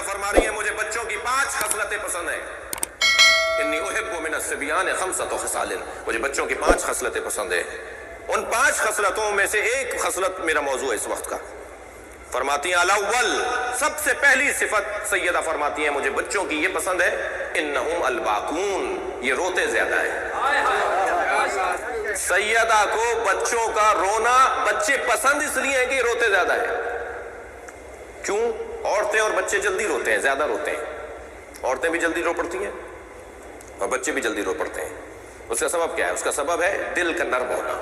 فرما رہی ہے مجھے بچوں کی 5 خصلتیں پسند ہیں. انی احب من الصبیان 5 خصال، مجھے بچوں کی 5 خصلتیں پسند ہیں. ان 5 خصلتوں میں سے ایک خصلت میرا موضوع ہے اس وقت کا. فرماتی ہیں الاول، سب سے پہلی صفت سیدہ فرماتی ہیں مجھے بچوں کی یہ پسند ہے، انہم الباکون، یہ روتے زیادہ ہیں. سیدہ کو بچوں کا رونا بچے پسند اس لیے ہیں کہ روتے زیادہ ہیں. کیوں؟ عورتیں اور بچے جلدی روتے ہیں، زیادہ روتے ہیں. عورتیں بھی جلدی رو پڑتی ہیں اور بچے بھی جلدی رو پڑتے ہیں. اس کا سبب کیا ہے؟ اس کا سبب ہے دل کا نرم ہونا.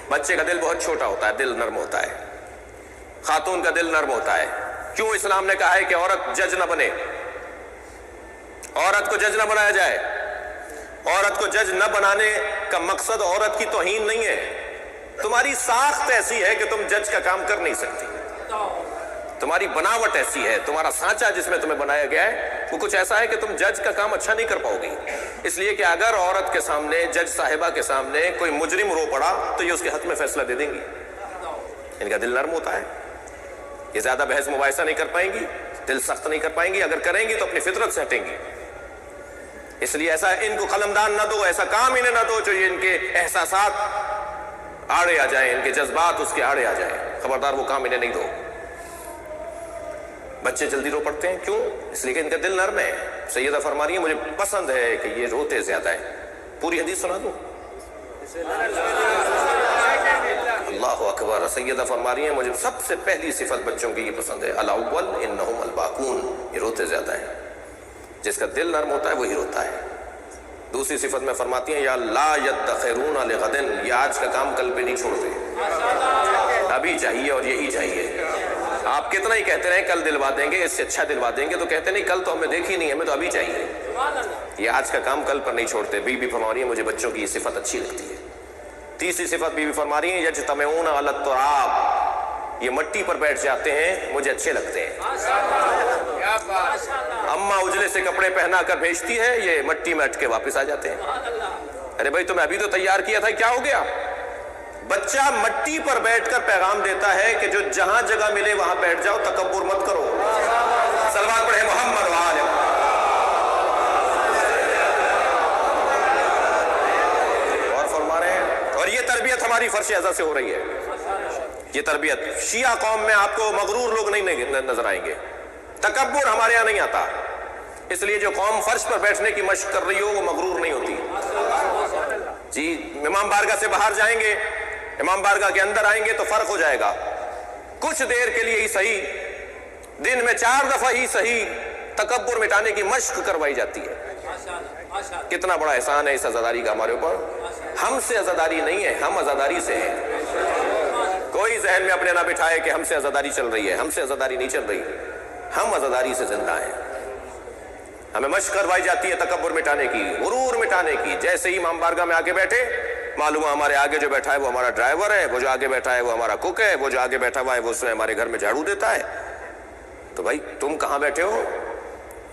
بچے کا دل بہت چھوٹا ہوتا ہے، دل نرم ہوتا ہے. خاتون کا دل نرم ہوتا ہے. کیوں اسلام نے کہا ہے کہ عورت جج نہ بنے، عورت کو جج نہ بنایا جائے. عورت کو جج نہ بنانے کا مقصد عورت کی توہین نہیں ہے. تمہاری ساخت ایسی ہے کہ تم جج کا کام کر نہیں سکتی. تمہاری بناوٹ ایسی ہے، تمہارا سانچہ جس میں تمہیں بنایا گیا ہے وہ کچھ ایسا ہے کہ تم جج کا کام اچھا نہیں کر پاؤ گی. اس لیے کہ اگر عورت کے سامنے، جج صاحبہ کے سامنے کوئی مجرم رو پڑا تو یہ اس کے حق میں فیصلہ دے دیں گی. ان کا دل نرم ہوتا ہے، یہ زیادہ بحث مباحثہ نہیں کر پائیں گی، دل سخت نہیں کر پائیں گی. اگر کریں گی تو اپنی فطرت سے ہٹیں گی. اس لیے ایسا ان کو قلمدان نہ دو، ایسا کام انہیں نہ دو جو یہ ان کے احساسات آڑے آ جائیں، ان کے جذبات اس کے آڑے آ جائیں. خبردار وہ کام انہیں نہیں دو. بچے جلدی رو پڑتے ہیں، کیوں؟ اس لیے کہ ان کا دل نرم ہے. سیدہ فرما رہی ہے مجھے پسند ہے کہ یہ روتے زیادہ ہیں. پوری حدیث سنا دوں؟ اللہ اکبر. سیدہ فرما رہی ہے مجھے سب سے پہلی صفت بچوں کی یہ پسند ہے، الاول انہم الباکون، یہ روتے زیادہ ہیں. جس کا دل نرم ہوتا ہے وہی روتا ہے. دوسری صفت میں فرماتی ہیں یا لا یدخرون لغد، یہ آج کا کام کل پہ نہیں چھوڑتے، ابھی چاہیے اور یہی چاہیے. آپ کتنا ہی کہتے رہیں کل دلوا دیں گے، اس سے اچھا دلوا دیں گے، تو کہتے نہیں کل تو ہمیں دیکھی نہیں، ہمیں تو ابھی چاہیے. یہ آج کا کام کل پر نہیں چھوڑتے. بی بی فرما رہی ہے مجھے بچوں کی یہ صفت اچھی لگتی ہے. تیسری صفت بی بی فرما رہی ہیں یجتمعون علی التراب، یہ مٹی پر بیٹھ جاتے ہیں، مجھے اچھے لگتے ہیں. اماں اجلے سے کپڑے پہنا کر بھیجتی ہے، یہ مٹی میں اٹھ کے واپس آ جاتے ہیں. ارے بھائی تمہیں ابھی تو تیار کیا تھا، کیا ہو گیا؟ بچہ مٹی پر بیٹھ کر پیغام دیتا ہے کہ جو جہاں جگہ ملے وہاں بیٹھ جاؤ، تکبر مت کرو. صلوات پڑھے محمد وآلہ. اور فرما رہے ہیں، اور یہ تربیت ہماری فرش اعضا سے ہو رہی ہے. یہ تربیت شیعہ قوم میں آپ کو مغرور لوگ نہیں نظر آئیں گے. تکبر ہمارے یہاں نہیں آتا. اس لیے جو قوم فرش پر بیٹھنے کی مشق کر رہی ہو وہ مغرور نہیں ہوتی. جی امام بارگاہ سے باہر جائیں گے، امام بارگاہ کے اندر آئیں گے تو فرق ہو جائے گا. کچھ دیر کے لیے ہی صحیح، دن میں 4 دفعہ ہی صحیح تکبر مٹانے کی مشق کروائی جاتی ہے. کتنا بڑا احسان ہے اس عزاداری کا ہمارے اوپر. ہم سے عزاداری نہیں ہے، ہم عزاداری سے ہیں. کوئی ذہن میں اپنے نہ بٹھائے کہ ہم سے عزاداری چل رہی ہے. ہم سے عزاداری نہیں چل رہی، ہم عزاداری سے زندہ ہیں. ہمیں مشق کروائی جاتی ہے تکبر مٹانے کی، غرور مٹانے کی. جیسے ہی امام بارگاہ میں آگے بیٹھے، معلوم ہے ہمارے آگے جو بیٹھا ہے وہ ہمارا ڈرائیور ہے، وہ جو آگے بیٹھا ہے وہ ہمارا کوک ہے، وہ جو آگے بیٹھا ہوا ہے وہ اس میں ہمارے گھر میں جھاڑو دیتا ہے. تو بھائی تم کہاں بیٹھے ہو؟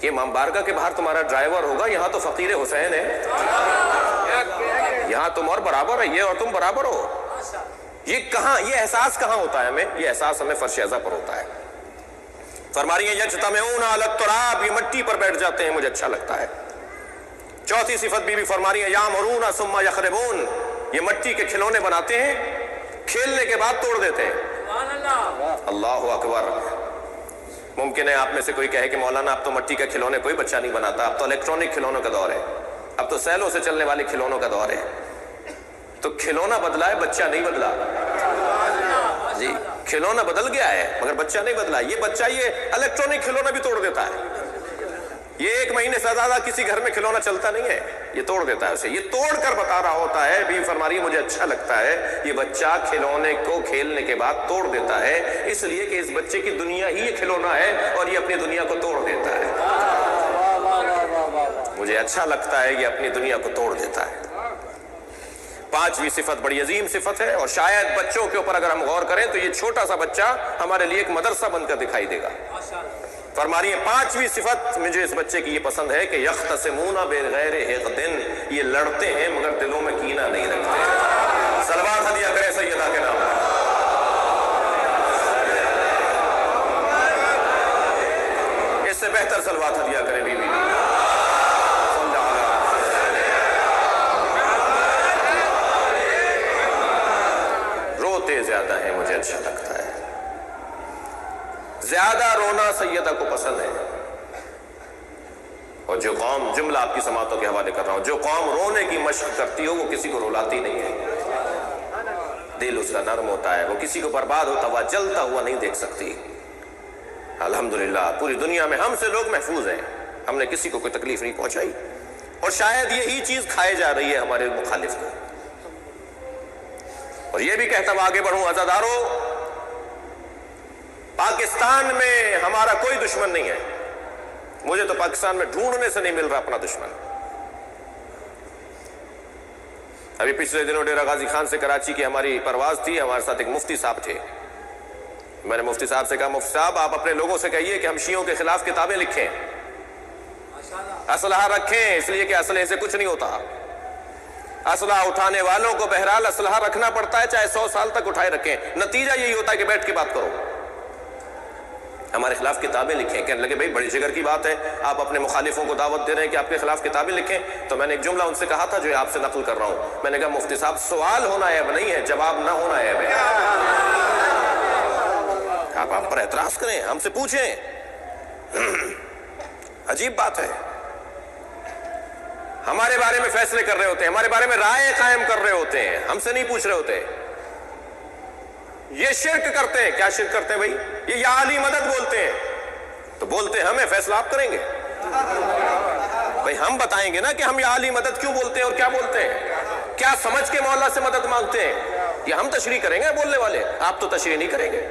یہ امام بارگاہ کے باہر تمہارا ڈرائیور ہوگا، یہاں تو فقیر حسین ہے، یہاں تم اور برابر ہے، یہ اور تم برابر ہو. یہ کہاں، یہ احساس کہاں ہوتا ہے ہمیں؟ یہ احساس ہمیں فرش اعضا پر ہوتا ہے. فرما رہی ہیں یجتمعون علی التراب، یہ مٹی پر بیٹھ جاتے ہیں، مجھے اچھا لگتا ہے. چوتھی صفت بی بی فرما رہی ہے یامرون ثم یخربون، یہ مٹی کے کھلونے بناتے ہیں، کھیلنے کے بعد توڑ دیتے ہیں. اللہ اکبر. ممکن ہے آپ میں سے کوئی کہے کہ مولانا اب تو مٹی کے کھلونے کوئی بچہ نہیں بناتا، اب تو الیکٹرانک کھلونوں کا دور ہے، اب تو سیلوں سے چلنے والے کھلونوں کا دور ہے. تو کھلونا بدلا ہے، بچہ نہیں بدلا. جی کھلونا بدل گیا ہے مگر بچہ نہیں بدلا. یہ بچہ یہ الیکٹرانک کھلونا بھی توڑ دیتا ہے. یہ 1 مہینے سے زیادہ کسی گھر میں کھلونا چلتا نہیں ہے، یہ توڑ دیتا ہے اسے. یہ توڑ کر بتا رہا ہوتا ہے. بی فرما رہی ہے مجھے اچھا لگتا ہے یہ بچہ کھلونے کو کھیلنے کے بعد توڑ دیتا ہے، اس لیے کہ اس بچے کی دنیا ہی یہ کھلونا ہے اور یہ اپنی دنیا کو توڑ دیتا ہے. مجھے اچھا لگتا ہے یہ اپنی دنیا کو توڑ دیتا ہے. 5ویں صفت بڑی عظیم صفت ہے، اور شاید بچوں کے اوپر اگر ہم غور کریں تو یہ چھوٹا سا بچہ ہمارے لیے ایک مدرسہ بن کر دکھائی دے گا. فرما رہی ہے 5ویں صفت مجھے اس بچے کی یہ پسند ہے کہ یختصمون بغیر حقد، یہ لڑتے ہیں مگر دلوں میں کینہ نہیں رکھتے. صلوات ہدیہ کرے سیدہ کے نام. ज्यादा सलवात हदिया करें बीवी। रोते ज्यादा है, मुझे अच्छा लगता है। ज्यादा रोना सैयदा को पसंद है। और जो कौम, जुमला आपकी समातों के हवाले कर रहा हूं, जो कौम रोने की मशक करती हो वो किसी को रुलाती नहीं है। दिल उसका नरम होता है, वो किसी को बर्बाद होता हुआ, जलता हुआ नहीं देख सकती। अल्हम्दुलिल्लाह पूरी दुनिया में हमसे लोग महफूज हैं, हमने किसी को कोई तकलीफ नहीं पहुंचाई। और शायद यही चीज खाए जा रही है हमारे मुखालिफ को। और ये भी कहता हुआ आगे बढ़ूं, अज़ादारों, पाकिस्तान में हमारा कोई दुश्मन नहीं है। मुझे तो पाकिस्तान में ढूंढने से नहीं मिल रहा अपना दुश्मन। अभी पिछले दिनों डेरा गाजी खान से कराची की हमारी परवाज थी, हमारे साथ एक मुफ्ती साहब थे। मैंने मुफ्ती साहब से कहा, मुफ्ती साहब आप अपने लोगों से कहिए कि हम शियों के खिलाफ किताबें लिखें, असलहा रखें, इसलिए कि असलहे से कुछ नहीं होता। असलहा उठाने वालों को बहरहाल असलहा रखना पड़ता है, चाहे 100 साल तक उठाए रखें, नतीजा यही होता है कि बैठ के बात करो। हमारे खिलाफ किताबें लिखें। कहने लगे भाई बड़ी जिगर की बात है, आप अपने मुखालिफों को दावत दे रहे हैं कि आपके खिलाफ किताबें लिखें। तो मैंने एक जुमला उनसे कहा था जो आपसे नकल कर रहा हूं। मैंने कहा मुफ्ती साहब सवाल होना ऐब नहीं है, जवाब ना होना ऐब है। आप पर एतराज करें, हमसे पूछें। अजीब बात है, हमारे बारे में फैसले कर रहे होते हैं, हमारे बारे में राय कायम कर रहे होते हैं, हमसे नहीं पूछ रहे होते। ये शिर्क करते हैं। क्या शिर्क करते हैं भाई? ये या अली मदद बोलते हैं, तो बोलते हैं हमें, फैसला आप करेंगे भाई। हम बताएंगे ना कि हम या अली मदद क्यों बोलते हैं और क्या बोलते हैं, क्या समझ के मौला से मदद मांगते हैं। ये हम तशरीह करेंगे बोलने वाले, आप तो तशरीह नहीं करेंगे।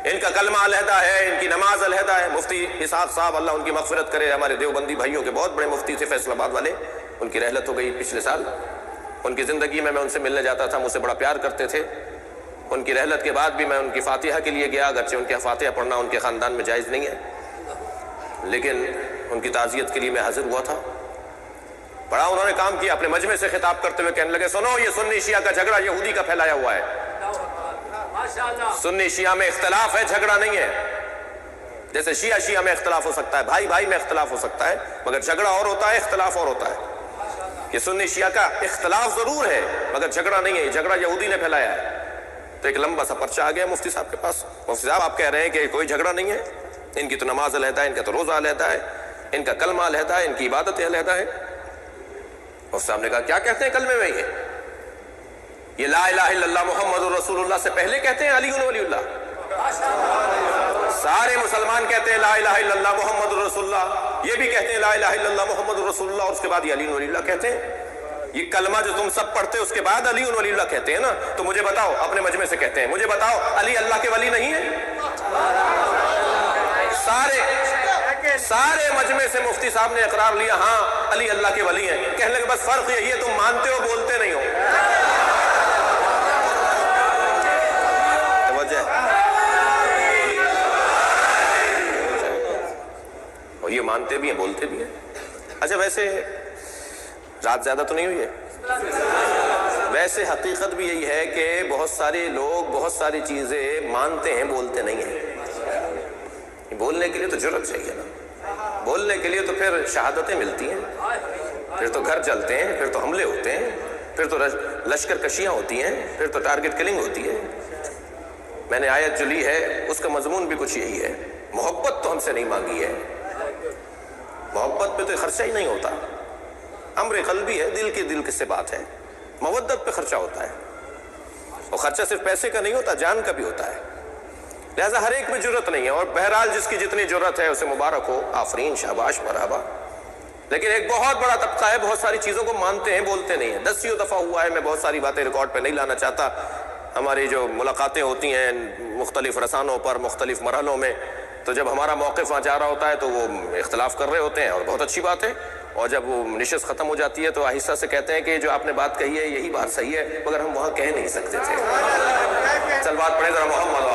इनका कलमा अलहदा है, इनकी नमाज अलहदा है। मुफ्ती इसाक साहब, अल्लाह उनकी मगफिरत करे, हमारे देवबंदी भाइयों के बहुत बड़े मुफ्ती थे फैसलाबाद वाले। उनकी रहलत हो गई पिछले साल। उनकी ज़िंदगी में मैं उनसे मिलने जाता था, मुझसे बड़ा प्यार करते थे। उनकी रहलत के बाद भी मैं उनकी फातिहा के लिए गया, अगरचे उनकी फातिहा पढ़ना उनके ख़ानदान में जायज़ नहीं है, लेकिन उनकी ताज़ियत के लिए मैं हाजिर हुआ था। बड़ा उन्होंने काम किया। अपने मजमे से खिताब करते हुए कहने लगे, सुनो ये सुन्नी शिया का झगड़ा यहूदी का फैलाया हुआ है। सुन्नी शिया में इख्तलाफ है, झगड़ा नहीं है। जैसे शिया शिया में इख्तलाफ हो सकता है, भाई भाई में इख्तलाफ हो सकता है, मगर झगड़ा और होता है, इख्तलाफ और होता है। कि सुन्नी शिया का इख्तलाफ जरूर है मगर झगड़ा नहीं है, झगड़ा यहूदी ने फैलाया है। तो एक लंबा सा पर्चा आ गया मुफ्ती साहब के पास। मुफ्ती साहब आप कह रहे हैं कि कोई झगड़ा नहीं है, इनकी तो नमाज अलहदा है, इनका तो रोजा अलहदा है, इनका कलमा अलहदा है, इनकी इबादतें अलहदा है। मुफ्ती साहब ने कहा क्या कहते हैं कलमे में? ये ला इलाहा इल्लल्लाह मुहम्मदुर रसूलुल्लाह से पहले कहते हैं अली वलीउल्लाह। सारे मुसलमान कहते हैं ला इलाहा इल्लल्लाह मुहम्मदुर रसूलुल्लाह, ये भी कहते हैं ला इलाहा इल्लल्लाह मुहम्मदुर रसूलुल्लाह, और उसके बाद ये अली वलीउल्लाह कहते हैं। ये कलमा जो तुम सब पढ़ते हो उसके बाद अली वलीउल्लाह कहते हैं ना, तो मुझे बताओ, अपने मजमे से कहते हैं, मुझे बताओ अली अल्लाह के वली नहीं है? सारे मजमे से मुफ्ती साहब ने इकरार लिया, हाँ अली अल्लाह के वली हैं। कहने लगे बस फर्क यही है तुम मानते हो, बोलते नहीं हो। और ये मानते भी हैं, बोलते भी हैं। अच्छा वैसे रात ज्यादा तो नहीं हुई है? वैसे हकीकत भी यही है कि बहुत सारे लोग बहुत सारी चीजें मानते हैं, बोलते नहीं हैं। बोलने के लिए तो जुर्रत चाहिए ना, बोलने के लिए तो फिर शहादतें मिलती हैं, फिर तो घर जलते हैं, फिर तो हमले होते हैं, फिर तो लश्कर कशियां होती हैं, फिर तो टारगेट किलिंग होती है। मैंने आयत जो ली है उसका मजमून भी कुछ यही है। मोहब्बत तो हमसे नहीं मांगी है, मोहब्बत पे तो खर्चा ही नहीं होता। अम्र क़ल्बी है, दिल से बात है। मवद्दत पे खर्चा होता है, और खर्चा सिर्फ पैसे का नहीं होता, जान का भी होता है। लिहाजा हर एक में जुर्रत नहीं है, और बहरहाल जिसकी जितनी जुर्रत है उसे मुबारक हो, आफरीन, शाबाश, मरहबा। लेकिन एक बहुत बड़ा तबका है, बहुत सारी चीज़ों को मानते हैं, बोलते नहीं हैं। 10 दफ़ा हुआ है, मैं बहुत सारी बातें रिकॉर्ड पे नहीं लाना चाहता। हमारी जो मुलाकातें होती हैं मुख्तलिफ रसानों पर, मुख्तलिफ मरहलों में, तो जब हमारा मौक़िफ़ वहाँ जा रहा होता है तो वो इख्तलाफ कर रहे होते हैं, और बहुत अच्छी बात है। और जब वो निशस्त ख़त्म हो जाती है तो आहिस्ता से कहते हैं कि जो आपने बात कही है यही बात सही है, मगर हम वहाँ कह नहीं सकते थे। चल बात पढ़े ज़रा मोहम्मद।